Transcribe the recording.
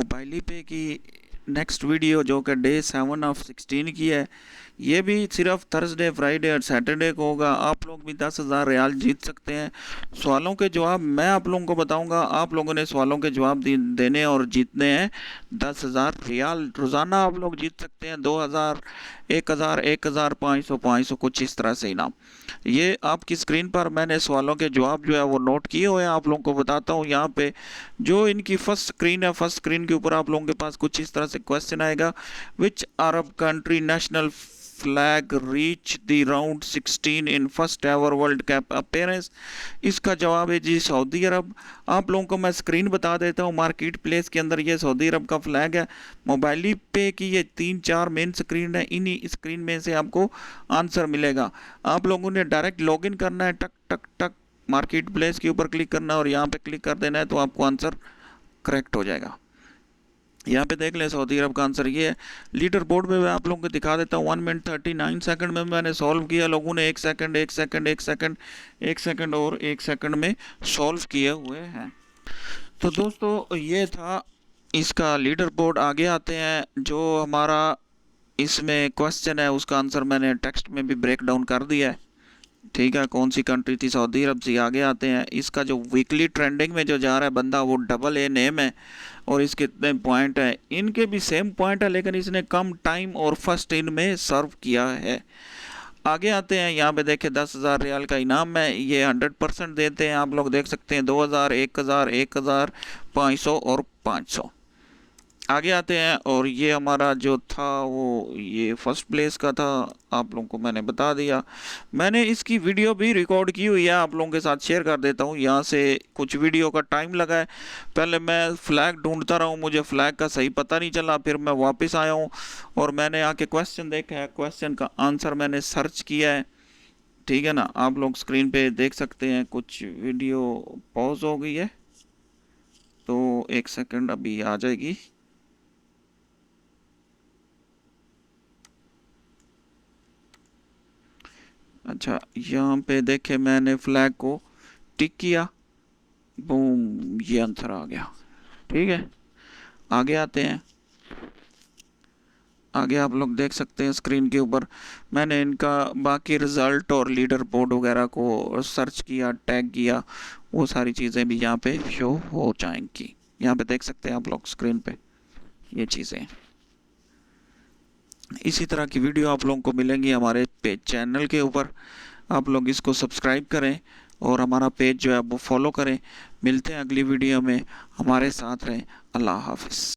मोबाइली पे की next video जो कि डे 7 ऑफ 16 की है, ये भी सिर्फ थर्सडे फ्राइडे और सैटरडे को होगा। आप लोग भी 10,000 रियाल जीत सकते हैं। सवालों के जवाब मैं आप लोगों को बताऊंगा, आप लोगों ने सवालों के जवाब देने और जीतने हैं। 10,000 रियाल रोज़ाना आप लोग जीत सकते हैं। 2,000, 1,000, 1,000, 500, 500, कुछ इस तरह से इनाम। ये आपकी स्क्रीन पर मैंने सवालों के जवाब जो है वो नोट किए हुए हैं, आप लोगों को बताता हूँ। यहाँ पे जो इनकी फर्स्ट स्क्रीन है, फर्स्ट स्क्रीन के ऊपर आप लोगों के पास कुछ इस तरह से क्वेश्चन आएगा। Which Arab country national flag reach the round 16 in first ever world cup appearance. इसका जवाब है जी सऊदी अरब। आप लोगों को मैं स्क्रीन बता देता हूँ। मार्केट प्लेस के अंदर ये सऊदी अरब का फ्लैग है। मोबाइल पे की ये 3-4 मेन स्क्रीन है, इन्हीं स्क्रीन में से आपको आंसर मिलेगा। आप लोगों ने डायरेक्ट लॉगिन करना है, टक टक टक मार्केट प्लेस के ऊपर क्लिक करना है और यहाँ पे क्लिक कर देना है, तो आपको आंसर करेक्ट हो जाएगा। यहाँ पे देख लें सऊदी अरब का आंसर ये है। लीडर बोर्ड में मैं आप लोगों को दिखा देता हूँ। 1 मिनट 39 सेकंड में मैंने सॉल्व किया। लोगों ने 1 सेकंड, 1 सेकंड, 1 सेकंड, 1 सेकंड और 1 सेकंड में सॉल्व किए हुए हैं। तो दोस्तों ये था इसका लीडर बोर्ड। आगे आते हैं, जो हमारा इसमें क्वेश्चन है उसका आंसर मैंने टेक्स्ट में भी ब्रेक डाउन कर दिया है। ठीक है, कौन सी कंट्री थी, सऊदी अरब से। आगे आते हैं, इसका जो वीकली ट्रेंडिंग में जो जा रहा है बंदा वो डबल ए नेम है और इसके इतने पॉइंट है। इनके भी सेम पॉइंट है लेकिन इसने कम टाइम और फर्स्ट इन में सर्व किया है। आगे आते हैं, यहाँ पे देखें 10,000 रियाल का इनाम है। ये 100% देते हैं, आप लोग देख सकते हैं। 2,000, 1,000, 1,000, 500 और 500। आगे आते हैं, और ये हमारा जो था वो ये फर्स्ट प्लेस का था, आप लोगों को मैंने बता दिया। मैंने इसकी वीडियो भी रिकॉर्ड की हुई है, आप लोगों के साथ शेयर कर देता हूँ। यहाँ से कुछ वीडियो का टाइम लगा है। पहले मैं फ्लैग ढूंढता रहा हूँ, मुझे फ्लैग का सही पता नहीं चला। फिर मैं वापस आया हूँ और मैंने आके क्वेश्चन देखा है, क्वेश्चन का आंसर मैंने सर्च किया है। ठीक है ना, आप लोग स्क्रीन पे देख सकते हैं। कुछ वीडियो पॉज हो गई है तो 1 सेकंड अभी आ जाएगी। अच्छा, यहाँ पे देखे मैंने फ्लैग को टिक किया, बूम, ये आंसर आ गया। ठीक है, आगे आते हैं। आगे आप लोग देख सकते हैं स्क्रीन के ऊपर मैंने इनका बाकी रिज़ल्ट और लीडर बोर्ड वगैरह को सर्च किया, टैग किया। वो सारी चीज़ें भी यहाँ पे शो हो जाएंगी। यहाँ पे देख सकते हैं आप लोग स्क्रीन पे ये चीज़ें। इसी तरह की वीडियो आप लोगों को मिलेंगी हमारे पेज चैनल के ऊपर। आप लोग इसको सब्सक्राइब करें और हमारा पेज जो है वो फॉलो करें। मिलते हैं अगली वीडियो में, हमारे साथ रहें। अल्लाह हाफिज़।